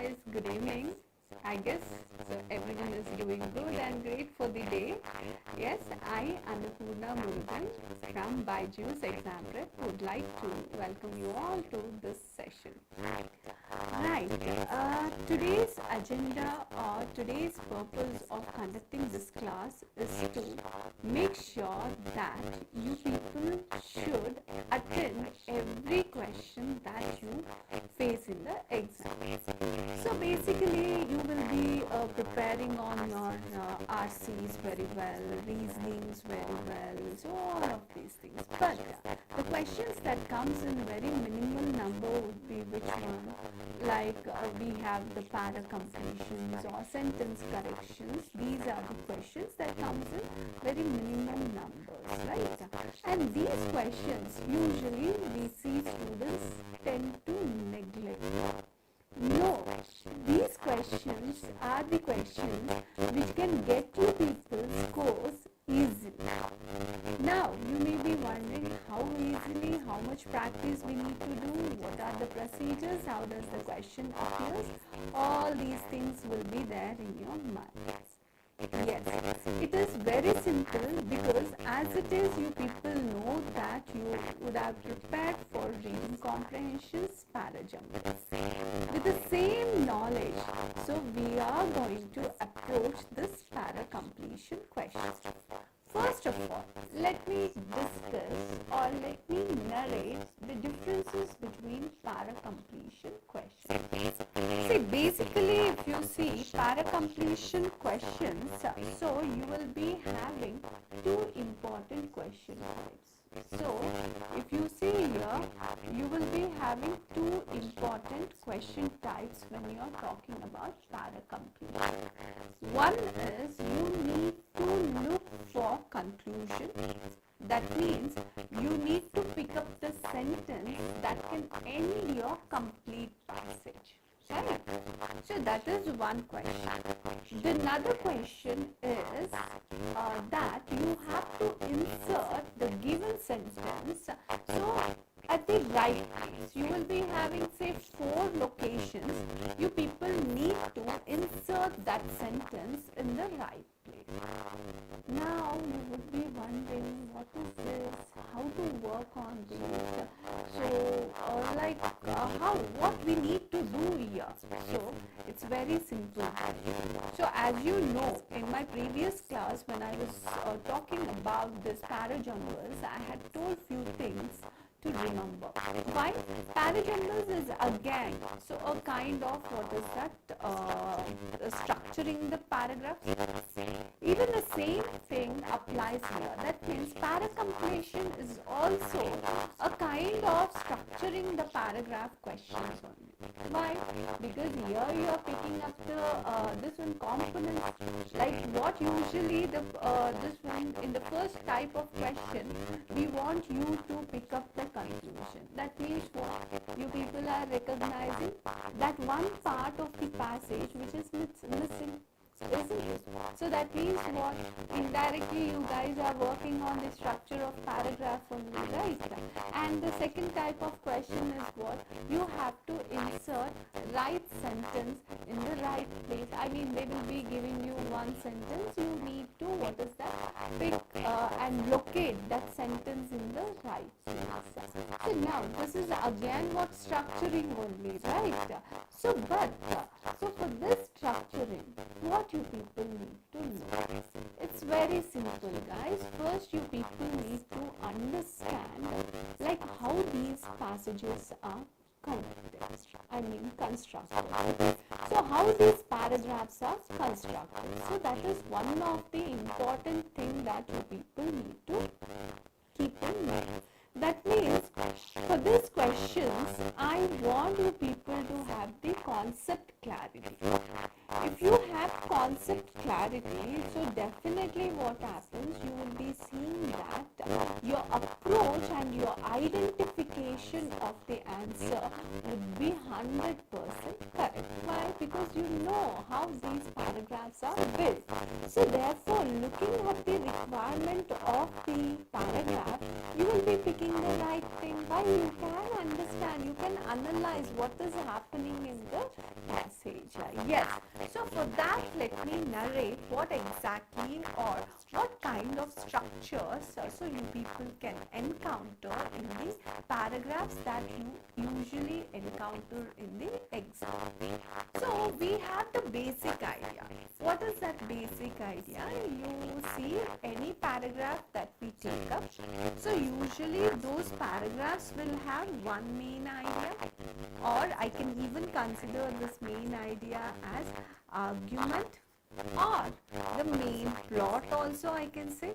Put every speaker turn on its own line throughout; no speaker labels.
guys, good evening. I guess so everyone is doing good and great for the day. Yes, I, Annapurna Murugan from BYJU'S Exam Prep would like to welcome you all to this session. Right, today's agenda or today's purpose of conducting this class is to make sure that you people should attend every question that you face in the exam. So basically you will be preparing on your RCs very well, reasonings very well, so all of these things. But the questions that comes in very minimal number would be which one? Like we have the para completions or sentence corrections. These are the questions that comes in very minimum numbers, right? And these questions usually we see students tend to neglect. No, these questions are the questions which can get you people's scores easily. Now, you may be wondering how easily, how much practice we need to do, what are the procedures, how does the question appear. All these things will be there in your mind. Yes, it is very simple because as it is, you people know that you would have prepared for reading comprehensions, para-jumbles. With the same knowledge, so we are going to approach this para-completion question. First of all, let me discuss or let me narrate the differences between para-completion questions. See, basically if you see para-completion questions, so you will be having two important question types. So, if you see here, you will be having two important question types when you are talking about para-completion. One is you need to look for conclusion. That means you need to pick up the sentence that can end your complete passage. Right? So that is one question. The another question is that you have to insert the given sentence. So at the right place, you will be having say 4 locations. You people need to insert that sentence in the right place. Now you would be wondering what is this, how to work on this. So what we need to do here. So it's very simple. So as you know, in my previous class when I was talking about this para-jumbles, I had told few things to remember. Why? Para-jumbles is again, so a kind of what is that, structuring the paragraph. Even the same thing applies here. That means para-completion is also a kind of structuring the paragraph questions only. Why? Because here you are picking up the this one components, like what usually the this one in the first type of question we want you to pick up the conclusion. That means what? You people are recognizing that one part of the passage which is missing. Isn't it? So that means what? Indirectly you guys are working on the structure of paragraph only, right? And the second type of question is what? You have to insert right sentence in the right place. I mean, they will be giving you one sentence. You need to, what is that? Pick and locate that sentence in the right place. So now this is again what structuring only, right? So for this structuring, what you people need to know? It's very simple, guys. First you people need to understand like how these passages are constructed. So how these paragraphs are constructed. So that is one of the important thing that you people need to keep in mind. That means for these questions, I want you people to have the concept clarity. If you have concept clarity, so definitely what happens, you will be seeing that your approach and your identification of the answer would be 100% correct. Why? Because you know how these paragraphs are built. So therefore, looking at the requirement of the paragraph, you will be picking the right thing. how you can understand, you can analyze what is happening in the passage. Yes, so for that let me narrate what exactly or what kind of structures so you people can encounter in the paragraphs that you usually encounter in the exam. So we have the basic idea. What is that basic idea? You see any paragraph that we take up. So usually those paragraphs will have one main idea, or I can even consider this main idea as argument or the main plot also, I can say.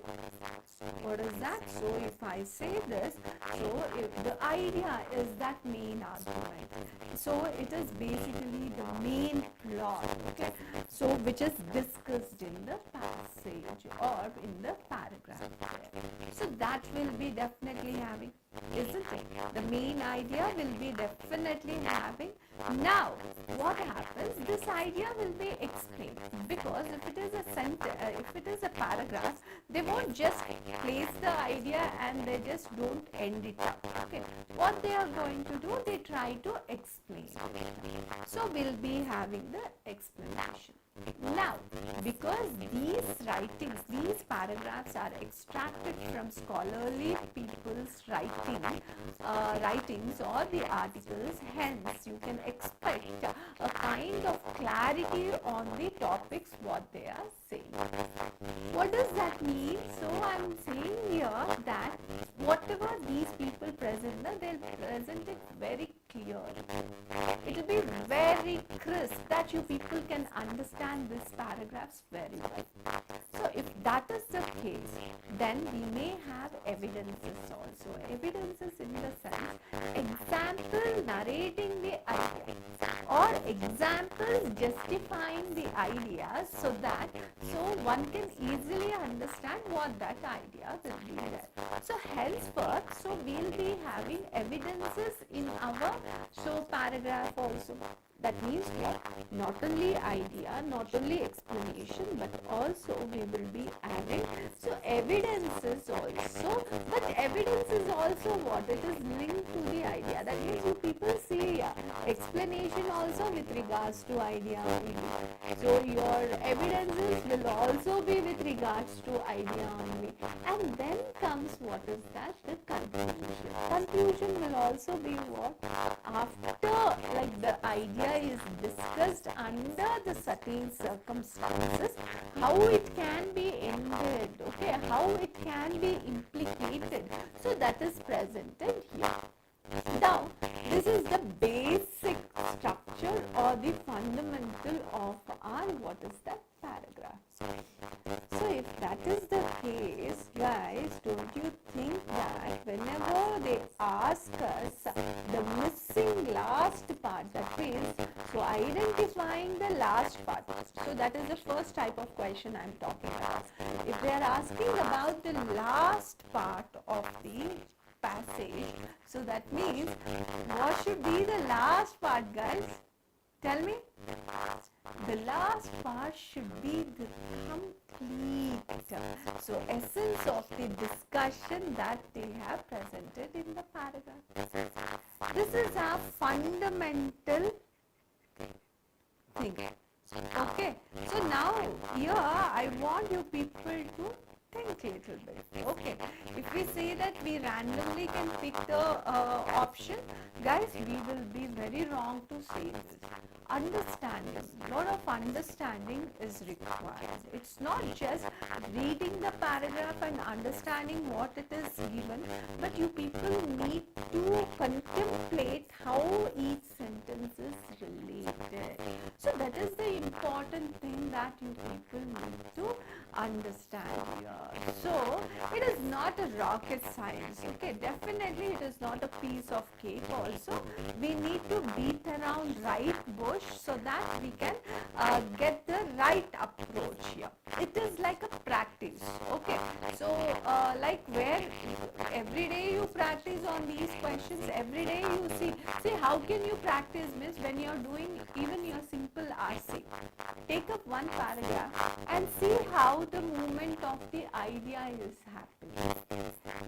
What is that? So if I say this, so if the idea is that main argument, so it is basically the main plot, okay, so which is discussed in the passage or in the paragraph there. So that will be definitely having, isn't it? The main idea will be definitely having. Now what happens, this idea will be explained, because if it is a if it is a paragraph, they won't just place the idea and they just don't end it up. Okay, what they are going to do, they try to explain it. So we'll be having the explanation. Now, because these writings, these paragraphs are extracted from scholarly people's writings or the articles, hence you can expect a kind of clarity on the topics what they are saying. What does that mean? So I am saying here that whatever these people present, they'll present it very clearly. It will be very crisp that you people can understand these paragraphs very well. So if that is the case, then we may have evidences also. Evidences in the sense, example narrating the idea or examples justifying the idea, so that one can easily understand what that idea will be there. So henceforth, so we'll be having evidences in our paragraph also. That means what? Not only idea, not only explanation, but also we will be adding evidences also. But evidence is also what? It is linked to the idea. That means you people see explanation also with regards to idea only. So your evidences will also be with regards to idea only. And then comes what is that? The conclusion. Conclusion will also be what? After the idea is discussed under the certain circumstances, how it can be ended, okay, how it can be implicated. So that is presented here. Now, this is the basic structure or the fundamental of our, what is that, paragraph. So if that is the case, guys, don't you think that whenever they ask us the missing last part, that means, so identifying the last part, so that is the first type of question I am talking about. If they are asking about the last part of the passage, so that means, what should be the last part, guys? Tell me. The last part should be the complete, so essence of the discussion that they have presented in the paragraph. This is our fundamental thing. Okay, so now here I want you people to think a little bit. Okay, if we say that we randomly can pick the option, guys, we will be very wrong to say this. Understanding, a lot of understanding is required. It's not just reading the paragraph and understanding what it is given, but you people need to contemplate how each sentence is related. So that is the important thing that you people need to understand here. So it is not a rocket science, okay, definitely it is not a piece of cake also. We need to beat around right bush so that we can get the right approach here. It is like a practice. Okay, so like where every day you practice on these questions, every day you see how can you practice, miss, when you are doing even your simple RC. Take up one paragraph and see how the movement of the idea is happening.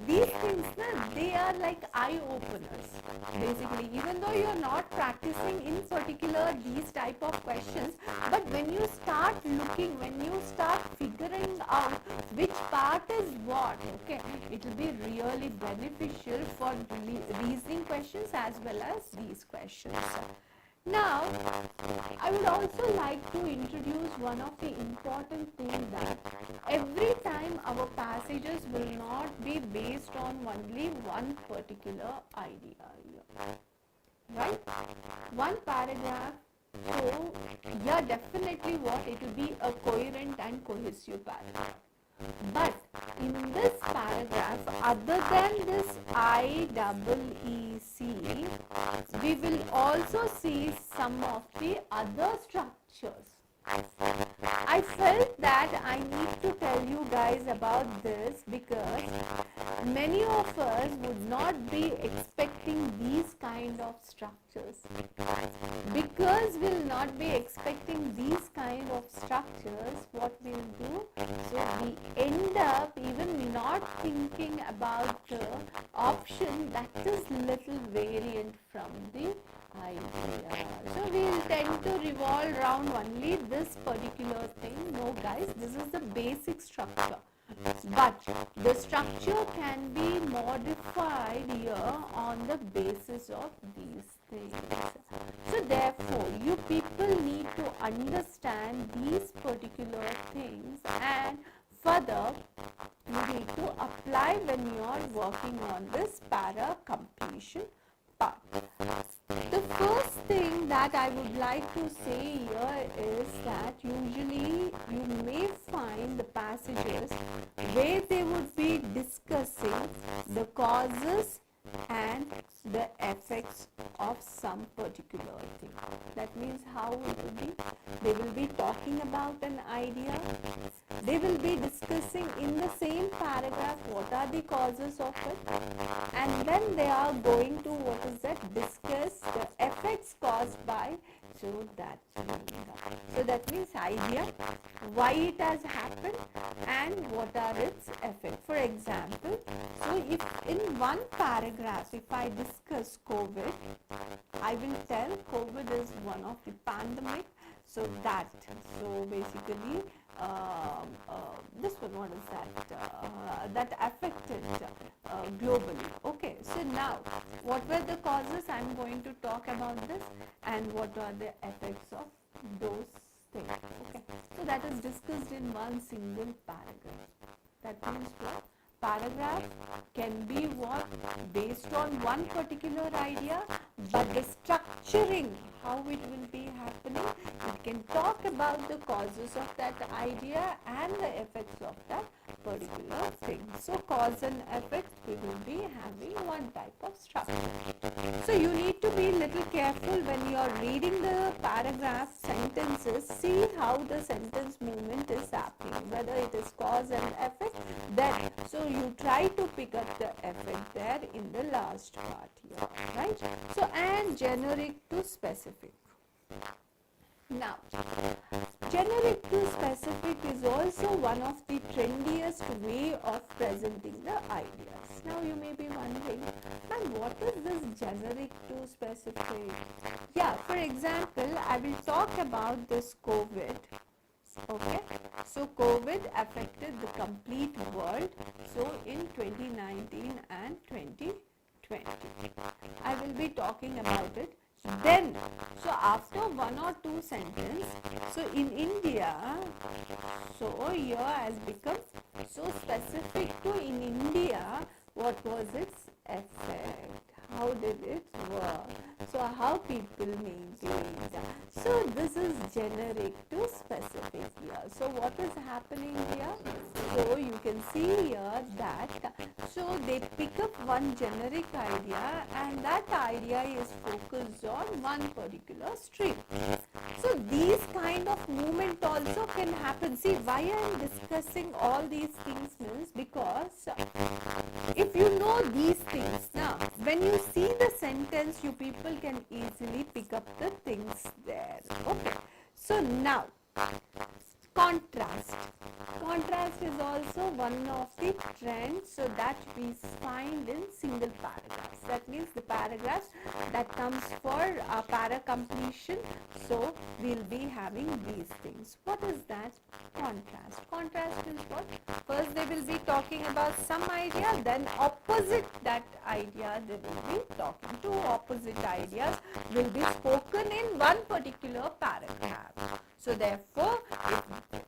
These things, they are like eye openers. Basically, even though you are not practicing in particular these type of questions, but when you start looking, when you start figuring out which part is what, okay, it will be really beneficial for reasoning questions as well as these questions. Now, I would also like to introduce one of the important things, that every time our passages will not be based on only one particular idea, right? One paragraph, so yeah, definitely what it will be a coherent and cohesive paragraph. But in this paragraph, other than this IEEC, we will also see some of the other structures. I felt that I need to tell you guys about this because many of us would not be expecting these kind of structures. Because we'll not be expecting these kind of structures, what we'll do, so we end up even not thinking about the option that is little variant from the idea. So we'll tend to revolve around only this particular thing. No guys, this is the basic structure. But the structure can be modified here on the basis of these things. So therefore, you people need to understand these particular things, and further you need to apply when you are working on this para completion part. The first thing that I would like to say here is that usually you may find the passages where they would be discussing the causes and the effects of some particular thing. That means how it will be. They will be talking about an idea. They will be discussing in the same paragraph what are the causes of it, and then they are going to discuss the effects caused by that. So that means idea, why it has happened, and what are its effects. For example, so if in one paragraph, if I discuss COVID, I will tell COVID is one of the pandemic. So that, so basically this one, what is that? That affected globally. Okay, so now what were the causes? I am going to talk about this, and what are the effects of those things. Okay, so that is discussed in one single paragraph. That means what? Paragraph can be what? Based on one particular idea, but the structuring, how it will be happening, it can talk about the causes of that idea and the effects of that particular thing. So cause and effect, we will be having one type of structure. So you need to be little careful when you are reading the paragraph sentences. See how the sentence movement is happening, whether it is cause and effect. Then so you try to pick up the effect there in the last part here, right? So and generic to specific. Now, generic to specific is also one of the trendiest way of presenting the ideas. Now you may be wondering, man, what is this generic to specific? Yeah, for example, I will talk about this COVID. Okay, so COVID affected the complete world, so in 2019 and 2020. I will be talking about it. Then, so after one or two sentences, so in India, so here has become so specific to in India, what was its effect? How did it work? So how people maintained. So this is generic to specific here. So what is happening here? So you can see here that so they pick up one generic idea, and that idea is focused on one particular stream. So these kind of movement also can happen. See, why I am discussing all these things means because if you know these things, now when you see the sentence, you people can easily pick up the things there. Okay. So now, contrast. Contrast is also one of the trends so that we find in single paragraphs. That means the paragraphs that comes for para completion. So we'll be having these things. What is that? Contrast. Contrast is what? First they will be talking about some idea, then opposite that idea they will be talking. Two opposite ideas will be spoken in one particular paragraph. So therefore,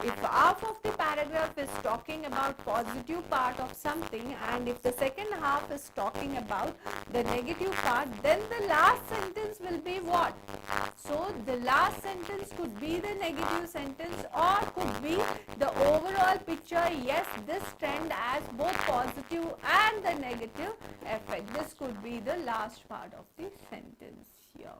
if half of the paragraph is talking about positive part of something and if the second half is talking about the negative part, then the last sentence will be what? So the last sentence could be the negative sentence or could be the overall picture. Yes, this trend has both positive and the negative effect. This could be the last part of the sentence here.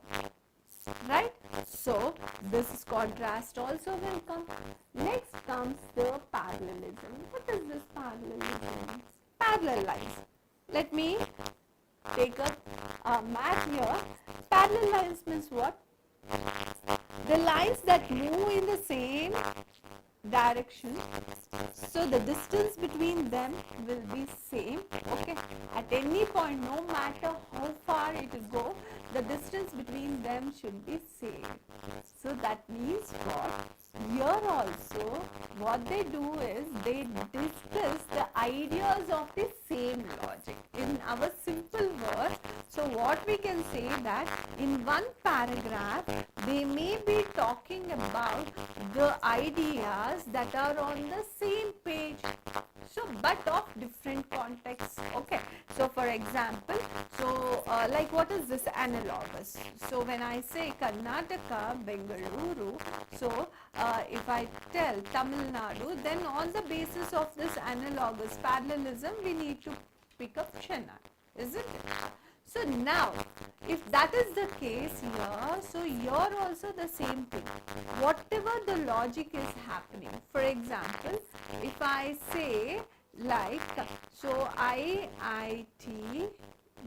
Right? So this is contrast also will come. Next comes the parallelism. What is this parallelism? Parallel lines. Let me take a map here. Parallel lines means what? The lines that move in the same direction. So the distance between them will be same. Okay. At any point, no matter how far it will go, the distance between them should be same. So that means what? Here also what they do is they discuss the ideas of the same logic in our simple words. So what we can say that in one paragraph they may be talking about the ideas that are on the same page, so but of different contexts. Okay, so for example, so like what is this analogous? So when I say Karnataka, Bengaluru, so if I tell Tamil Nadu, then on the basis of this analogous parallelism we need to pick up Chennai, isn't it? So now, if that is the case here, so here also the same thing. Whatever the logic is happening, for example, if I say like, so IIT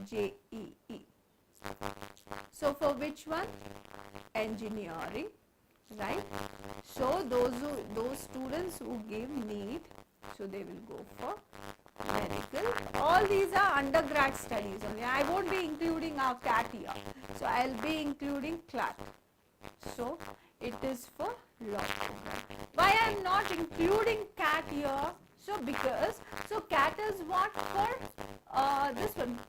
JEE. So for which one? Engineering, right? So those students who give NEET, so they will go for medical. All these are undergrad studies only. I won't be including our CAT here. So I'll be including CLAT. So it is for law. Why I am not including CAT here? So because, so CAT is what for this one,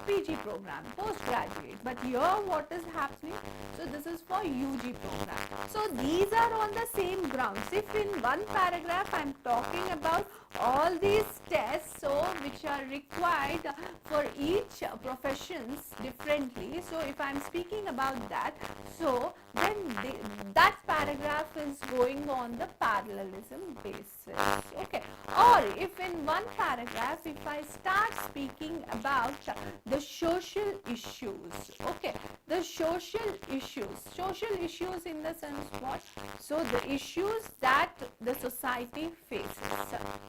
PG program, postgraduate. But here what is happening? So this is for UG program. So these are on the same grounds. If in one paragraph I am talking about all these tests, so which are required for each professions differently. So if I am speaking about that, so then that paragraph is going on the parallelism basis. Okay. Or if in one paragraph, if I start speaking about the social issues, okay, the social issues in the sense what? So the issues that the society faces.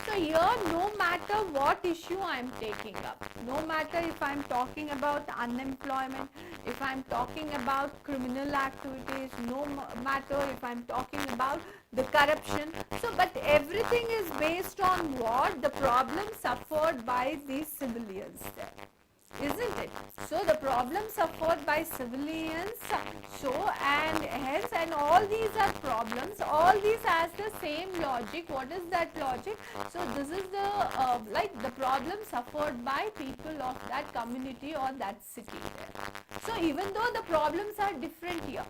So here, no matter what issue I am taking up, no matter if I am talking about unemployment, if I am talking about criminal activities, no matter if I am talking about the corruption, so but everything is based on what? The problem suffered by the civilians there, isn't it? So the problem suffered by civilians, so and hence, and all these are problems, all these has the same logic. What is that logic? So this is the like the problem suffered by people of that community or that city there. So even though the problems are different here,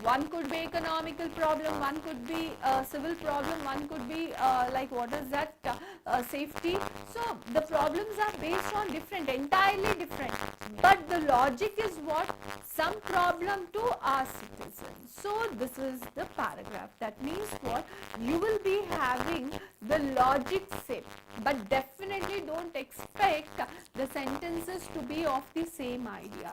one could be economical problem, one could be civil problem, one could be like what is that safety. So the problems are based on different, entirely different, but the logic is what? Some problem to our citizens. So this is the paragraph. That means what? You will be having the logic same, but definitely definitely don't expect the sentences to be of the same idea.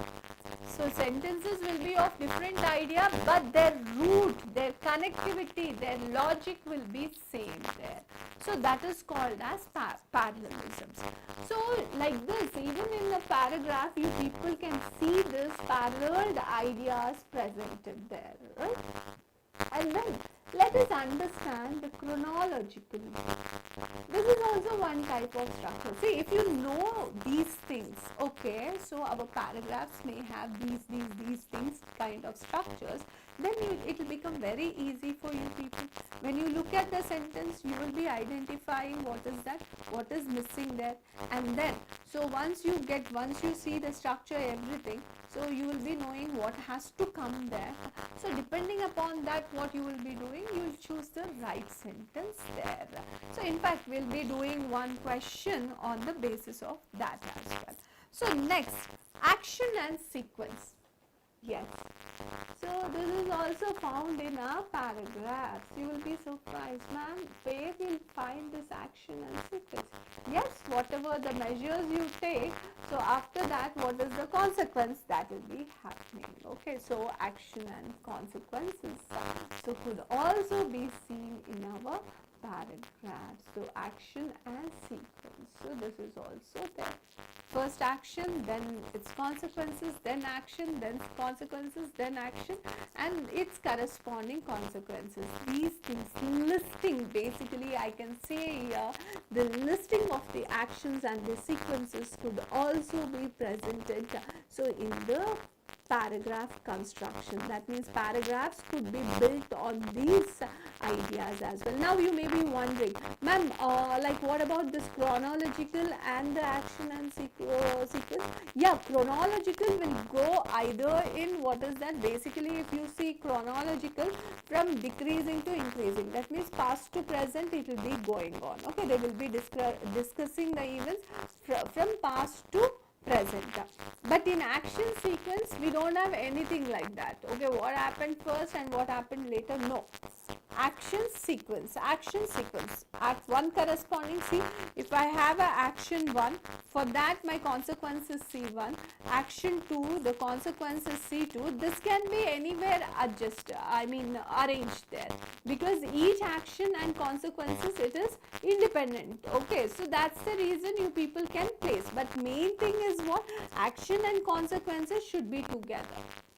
So sentences will be of different idea, but their root, their connectivity, their logic will be same there. So that is called as parallelisms. So like this, even in the paragraph, you people can see this paralleled ideas presented there, right? And then let us understand the chronological. This is also one type of structure. See, if you know these things, okay, so our paragraphs may have these things kind of structures, then it will become very easy for you people. When you look at the sentence, you will be identifying what is that, what is missing there, and then, so once you see the structure, everything, so you will be knowing what has to come there. So depending upon that, what you will be doing, you will choose the right sentence there. So in fact, we'll be doing one question on the basis of that as well. So next, action and sequence. Yes. So this is also found in our paragraphs. You will be surprised, ma'am, where we'll find this action and sequence. Yes, whatever the measures you take, so after that, what is the consequence that will be happening? Okay, so action and consequences so could also be seen in our paragraphs. So action and sequence. So this is also there. First action, then its consequences, then action, then consequences, then action, and its corresponding consequences. These things, listing, basically I can say here, the listing of the actions and the sequences could also be presented. So in the paragraph construction, that means paragraphs could be built on these ideas as well. Now you may be wondering, ma'am, like what about this chronological and the action and sequence? Yeah, chronological will go either in, what is that, basically if you see chronological from decreasing to increasing, that means past to present it will be going on. Okay, they will be discussing the events from past to present. But in action sequence, we don't have anything like that. Okay, what happened first and what happened later? No. Action sequence, act 1 corresponding, see, if I have a action 1, for that my consequence is C1, action 2, the consequence is C2, this can be anywhere arranged there, because each action and consequences, it is independent. Okay, so that's the reason you people can place, but main thing is what, action and consequences should be together.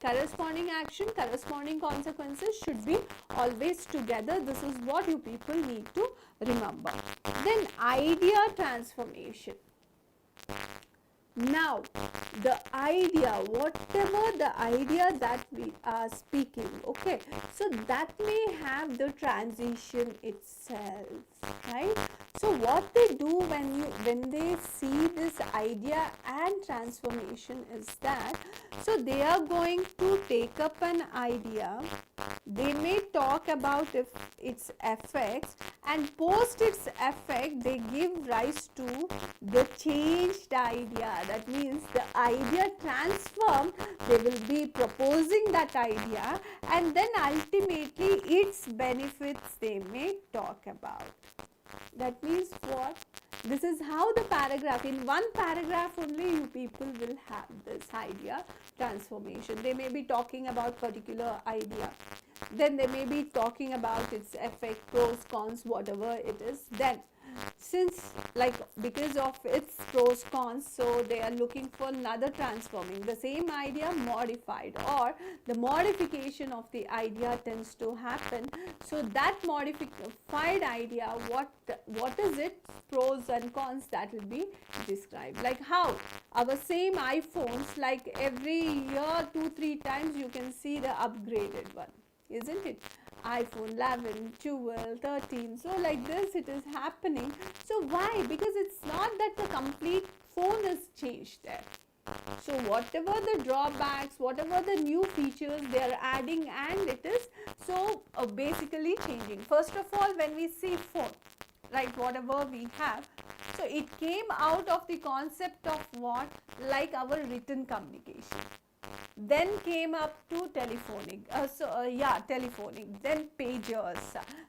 Corresponding action, corresponding consequences should be always together. This is what you people need to remember. Then idea transformation. Now, the idea, whatever the idea that we are speaking, okay, so that may have the transition itself, right? So what they do when they see this idea and transformation is that, so they are going to take up an idea, they may talk about its effects, and post its effect they give rise to the changed idea. That means the idea transformed, they will be proposing that idea, and then ultimately its benefits they may talk about. That means what? This is how the paragraph, in one paragraph only you people will have this idea transformation. They may be talking about particular idea, then they may be talking about its effect, pros, cons, whatever it is. Then since because of its pros, cons, so they are looking for another transforming, the same idea modified, or the modification of the idea tends to happen. So that modified idea, what is it, pros and cons, that will be described. Like how our same iPhones, like every year 2-3 times you can see the upgraded one, isn't it? iPhone 11, 12, 13, so like this it is happening. So why? Because it's not that the complete phone is changed there. So whatever the drawbacks, whatever the new features they are adding, and it is so basically changing. First of all, when we see phone, right, whatever we have, so it came out of the concept of what, like our written communication. then came up to telephonic, telephonic, then pagers,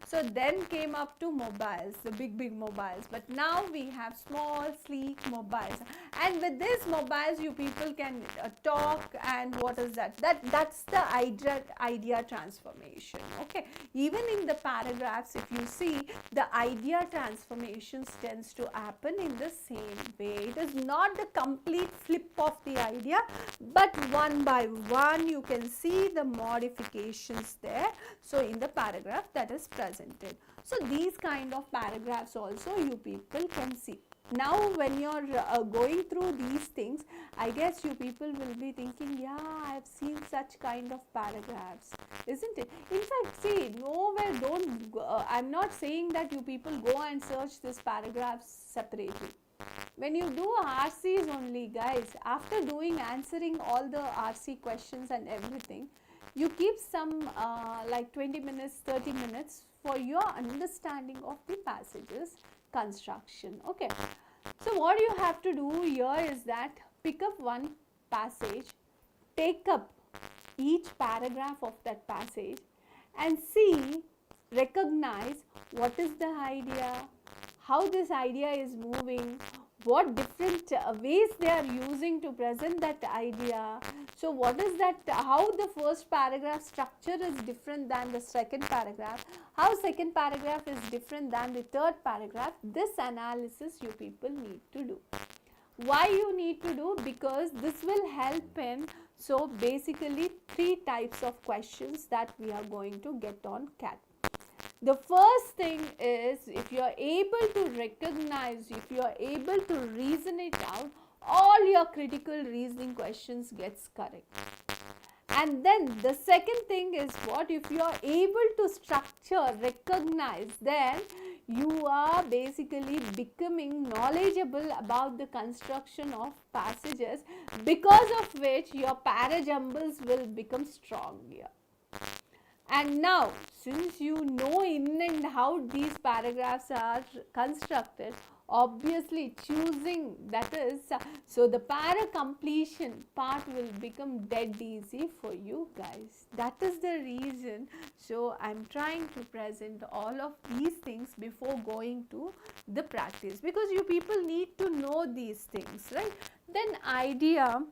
so then came up to mobiles, the big mobiles, but now we have small sleek mobiles, and with these mobiles you people can talk, and what is that's the idea transformation. Okay, even in the paragraphs, if you see, the idea transformations tends to happen in the same way. It is not the complete flip of the idea, but one by one you can see the modifications there, so in the paragraph that is presented. So these kind of paragraphs also you people can see. Now when you are going through these things, I guess you people will be thinking, yeah, I have seen such kind of paragraphs, isn't it? In fact, see, nowhere, don't I'm not saying that you people go and search this paragraphs separately. When you do RCs only, guys, after answering all the RC questions and everything, you keep some like 20 minutes, 30 minutes for your understanding of the passages construction. Okay, so what you have to do here is that pick up one passage, take up each paragraph of that passage and see, recognize what is the idea, how this idea is moving, what different ways they are using to present that idea. So what is that, how the first paragraph structure is different than the second paragraph, how second paragraph is different than the third paragraph. This analysis you people need to do. Why you need to do? Because this will help in, so basically 3 types of questions that we are going to get on CAT. The first thing is, if you are able to recognize, if you are able to reason it out, all your critical reasoning questions gets correct. And then the second thing is what? If you are able to structure, recognize, then you are basically becoming knowledgeable about the construction of passages, because of which your para-jumbles will become strong here. And now, since you know in and how these paragraphs are constructed, obviously choosing, that is, so the para completion part will become dead easy for you guys. That is the reason. So I'm trying to present all of these things before going to the practice, because you people need to know these things, right? Then idea,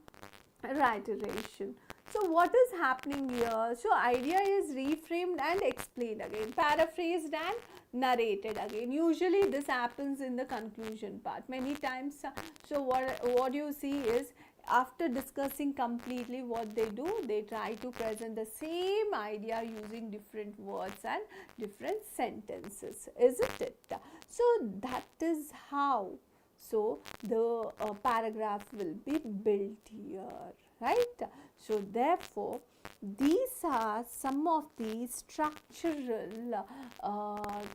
reiteration. So what is happening here? So idea is reframed and explained again, paraphrased and narrated again. Usually this happens in the conclusion part many times. So what you see is, after discussing completely what they do, they try to present the same idea using different words and different sentences, isn't it? So that is how, so the paragraph will be built here, right? So therefore, these are some of the structural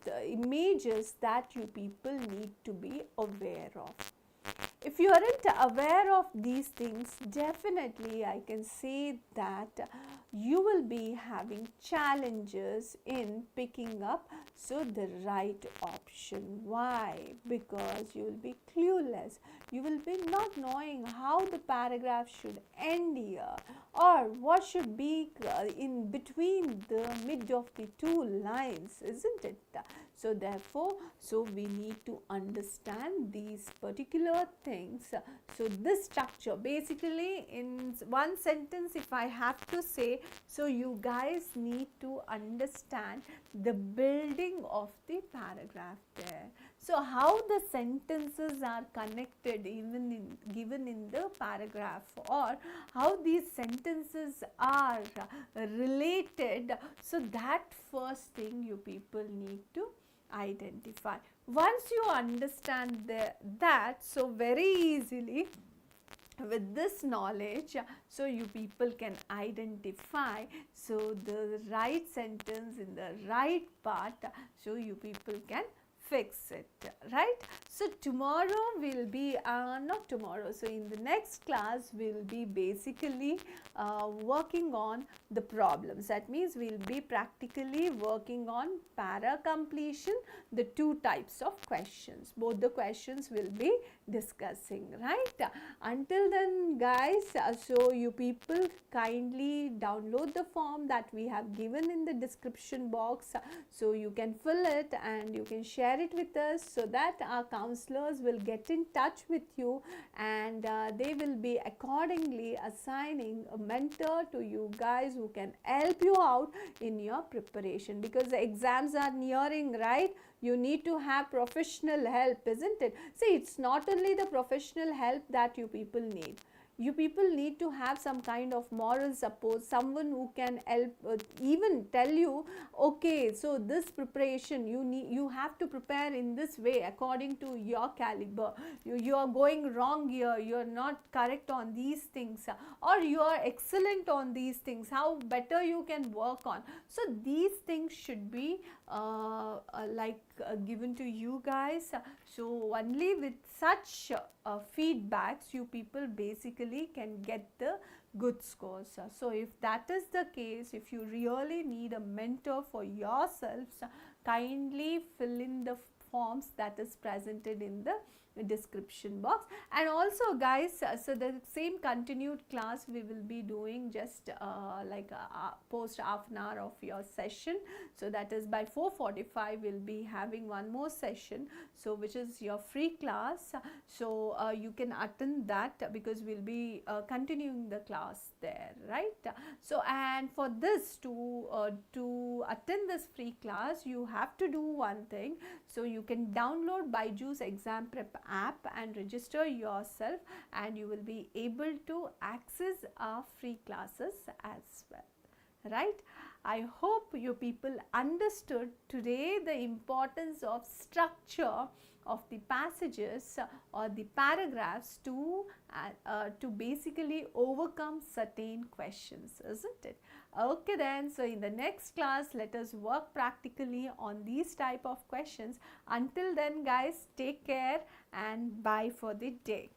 the images that you people need to be aware of. If you aren't aware of these things, definitely I can say that you will be having challenges in picking up, so the right option. Why? Because you will be clueless. You will be not knowing how the paragraph should end here, or what should be in between the mid of the 2 lines, isn't it? So therefore, so we need to understand these particular things. So this structure, basically in one sentence, if I have to say, so you guys need to understand the building of the paragraph there. So how the sentences are connected even given in the paragraph, or how these sentences are related. So that first thing you people need to identify. Once you understand that, so very easily with this knowledge, so you people can identify, so the right sentence in the right part, so you people can fix it, right? So tomorrow will be, not tomorrow, so in the next class we'll be basically working on the problems. That means we'll be practically working on para completion, the 2 types of questions. Both the questions will be discussing, right? Until then guys, so you people kindly download the form that we have given in the description box, so you can fill it and you can share it with us, so that our counselors will get in touch with you, and they will be accordingly assigning a mentor to you guys who can help you out in your preparation, because the exams are nearing, right? You need to have professional help, isn't it? See, it's not only the professional help that you people need. You people need to have some kind of moral support, someone who can help, even tell you, okay, so this preparation you have to prepare in this way according to your caliber. You are going wrong here, you are not correct on these things, or you are excellent on these things, how better you can work on. So these things should be given to you guys. So only with such feedbacks you people basically can get the good scores. So if that is the case, if you really need a mentor for yourselves, kindly fill in the forms that is presented in the description box. And also guys, so the same continued class we will be doing just post half an hour of your session. So that is by 4:45 we'll be having one more session, so which is your free class. So you can attend that, because we'll be continuing the class there, right? So and for this, to attend this free class, you have to do one thing. So you can download BYJU'S exam prep app and register yourself, and you will be able to access our free classes as well, right? I hope you people understood today the importance of structure of the passages or the paragraphs to basically overcome certain questions, isn't it? Okay then, so in the next class let us work practically on these type of questions. Until then guys, take care and bye for the day.